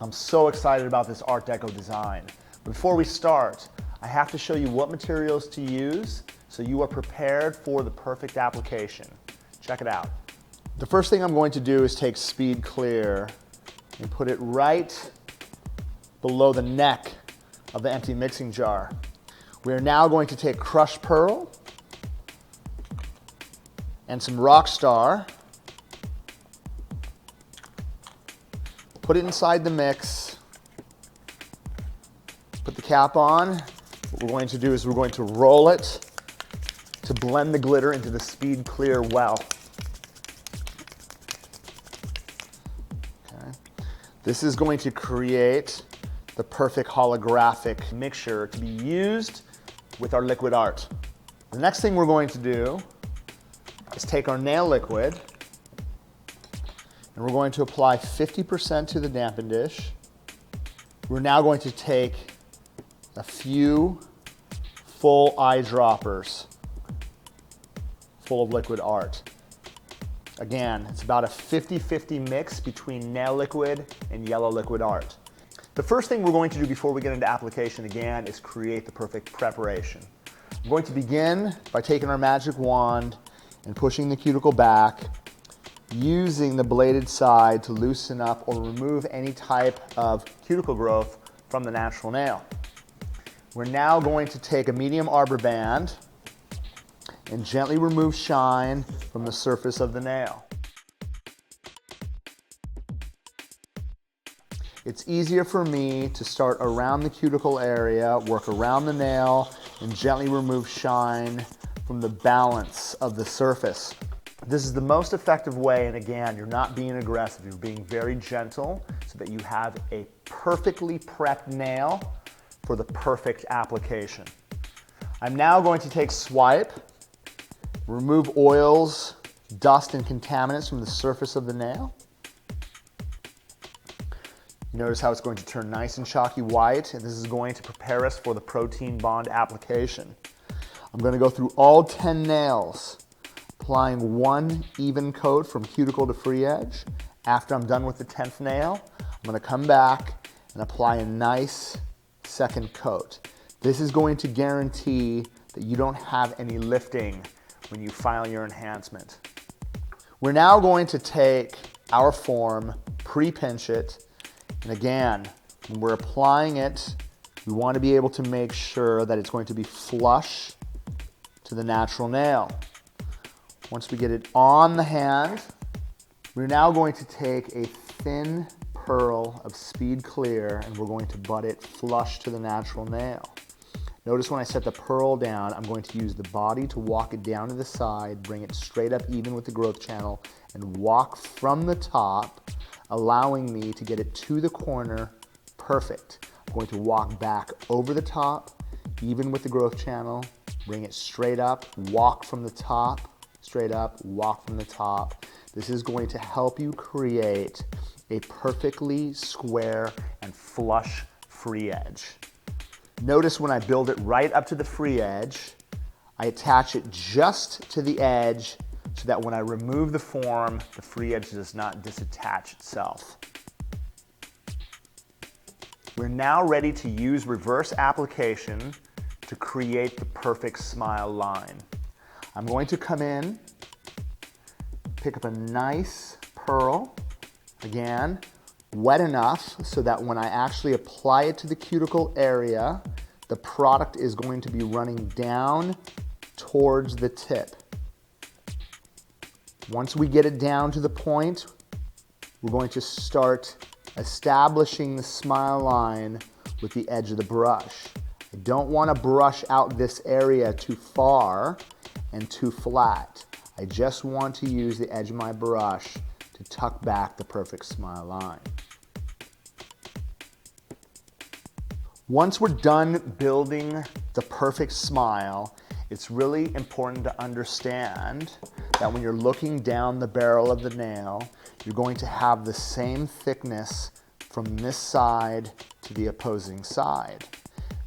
I'm so excited about this Art Deco design. Before we start, I have to show you what materials to use so you are prepared for the perfect application. Check it out. The first thing I'm going to do is take Speed Clear and put it right below the neck of the empty mixing jar. We are now going to take crushed pearl and some Rockstar, put it inside the mix, put the cap on. What we're going to do is we're going to roll it to blend the glitter into the Speed Clear well. Okay. This is going to create the perfect holographic mixture to be used with our liquid art. The next thing we're going to do is take our nail liquid and we're going to apply 50% to the dampen dish. We're now going to take a few full eyedroppers full of liquid art. Again, it's about a 50-50 mix between nail liquid and yellow liquid art. The first thing we're going to do before we get into application again is create the perfect preparation. I'm going to begin by taking our magic wand and pushing the cuticle back, using the bladed side to loosen up or remove any type of cuticle growth from the natural nail. We're now going to take a medium arbor band and gently remove shine from the surface of the nail. It's easier for me to start around the cuticle area, work around the nail, and gently remove shine from the balance of the surface. This is the most effective way, and again, you're not being aggressive, you're being very gentle so that you have a perfectly prepped nail for the perfect application. I'm now going to take swipe, remove oils, dust, and contaminants from the surface of the nail. Notice how it's going to turn nice and chalky white, and this is going to prepare us for the protein bond application. I'm going to go through all 10 nails, applying one even coat from cuticle to free edge. After I'm done with the 10th nail, I'm going to come back and apply a nice second coat. This is going to guarantee that you don't have any lifting when you file your enhancement. We're now going to take our form, pre-pinch it, and again, when we're applying it, we want to be able to make sure that it's going to be flush to the natural nail. Once we get it on the hand, we're now going to take a thin pearl of Speed Clear and we're going to butt it flush to the natural nail. Notice when I set the pearl down, I'm going to use the body to walk it down to the side, bring it straight up even with the growth channel, and walk from the top, allowing me to get it to the corner perfect. I'm going to walk back over the top, even with the growth channel, bring it straight up, walk from the top, straight up, walk from the top. This is going to help you create a perfectly square and flush free edge. Notice when I build it right up to the free edge, I attach it just to the edge so that when I remove the form, the free edge does not disattach itself. We're now ready to use reverse application to create the perfect smile line. I'm going to come in, pick up a nice pearl, again, wet enough so that when I actually apply it to the cuticle area, the product is going to be running down towards the tip. Once we get it down to the point, we're going to start establishing the smile line with the edge of the brush. I don't want to brush out this area too far and too flat. I just want to use the edge of my brush to tuck back the perfect smile line. Once we're done building the perfect smile, it's really important to understand that when you're looking down the barrel of the nail, you're going to have the same thickness from this side to the opposing side.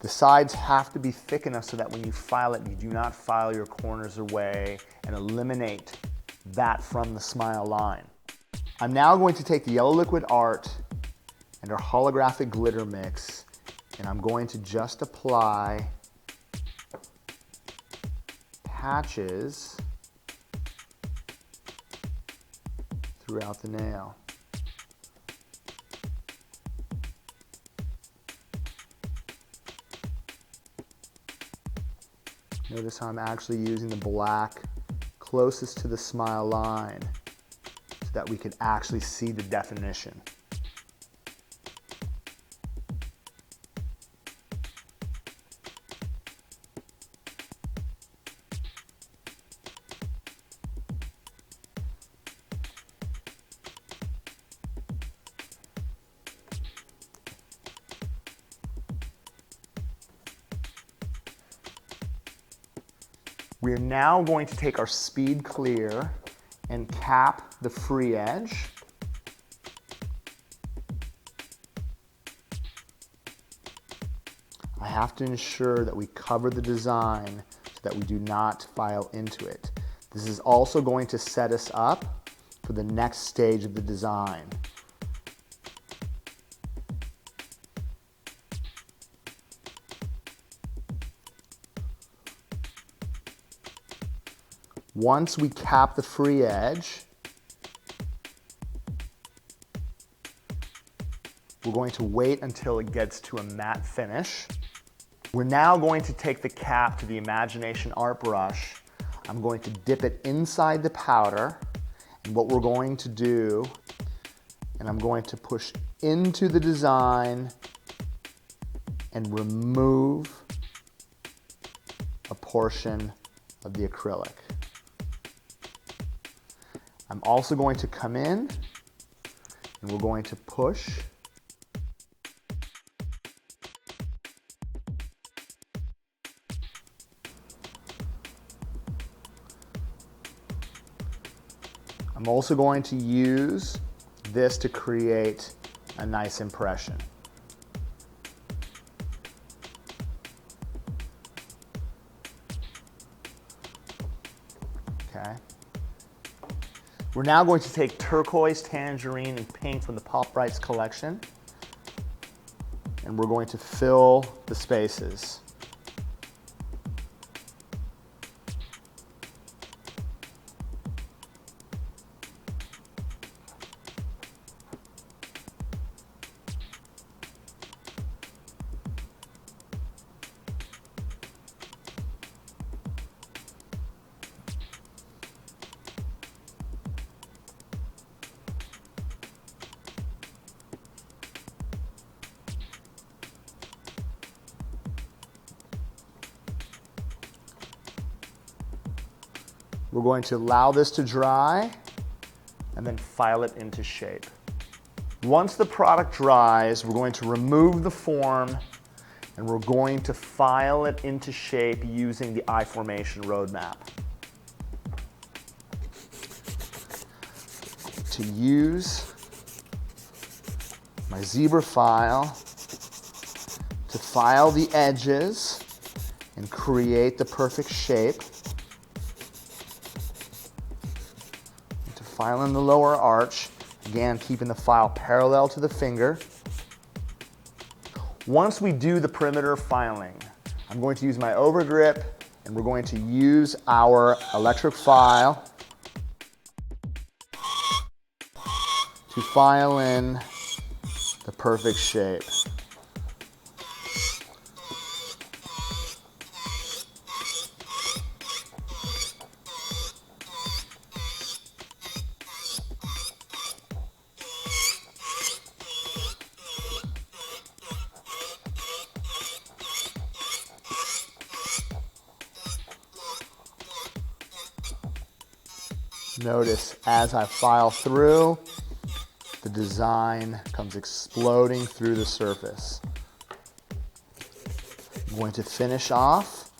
The sides have to be thick enough so that when you file it, you do not file your corners away and eliminate that from the smile line. I'm now going to take the yellow liquid art and our holographic glitter mix, and I'm going to just apply patches throughout the nail. Notice how I'm actually using the black closest to the smile line so that we can actually see the definition. We're now going to take our speed clear and cap the free edge. I have to ensure that we cover the design so that we do not file into it. This is also going to set us up for the next stage of the design. Once we cap the free edge, we're going to wait until it gets to a matte finish. We're now going to take the cap to the Imagination Art Brush. I'm going to dip it inside the powder, and what we're going to do, and I'm going to push into the design and remove a portion of the acrylic. I'm also going to come in and we're going to push I'm also going to use this to create a nice impression. Okay. We're now going to take turquoise, tangerine, and pink from the Pop Brights collection, and we're going to fill the spaces. We're going to allow this to dry and then file it into shape. Once the product dries, we're going to remove the form and we're going to file it into shape using the I-formation roadmap. To use my zebra file to file the edges and create the perfect shape. File in the lower arch, again keeping the file parallel to the finger. Once we do the perimeter filing, I'm going to use my overgrip and we're going to use our electric file to file in the perfect shape. Notice as I file through, the design comes exploding through the surface. I'm going to finish off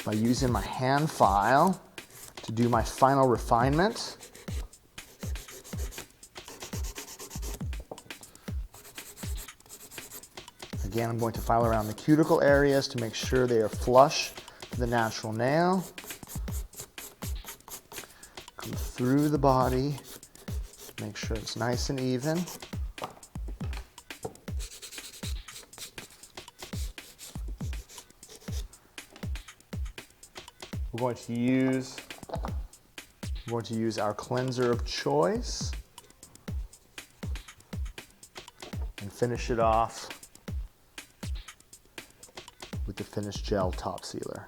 by using my hand file to do my final refinement. Again, I'm going to file around the cuticle areas to make sure they are flush to the natural nail. Come through the body, make sure it's nice and even. we're going to use our cleanser of choice and finish it off with the finished gel top sealer.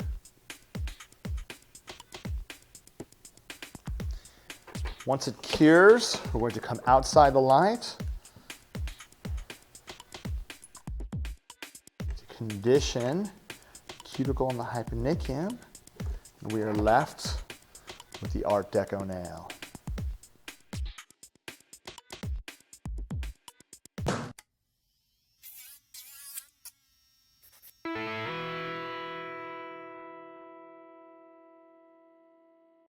Once it cures, we're going to come outside the light to condition the cuticle and the hypernicum, and we are left with the Art Deco nail.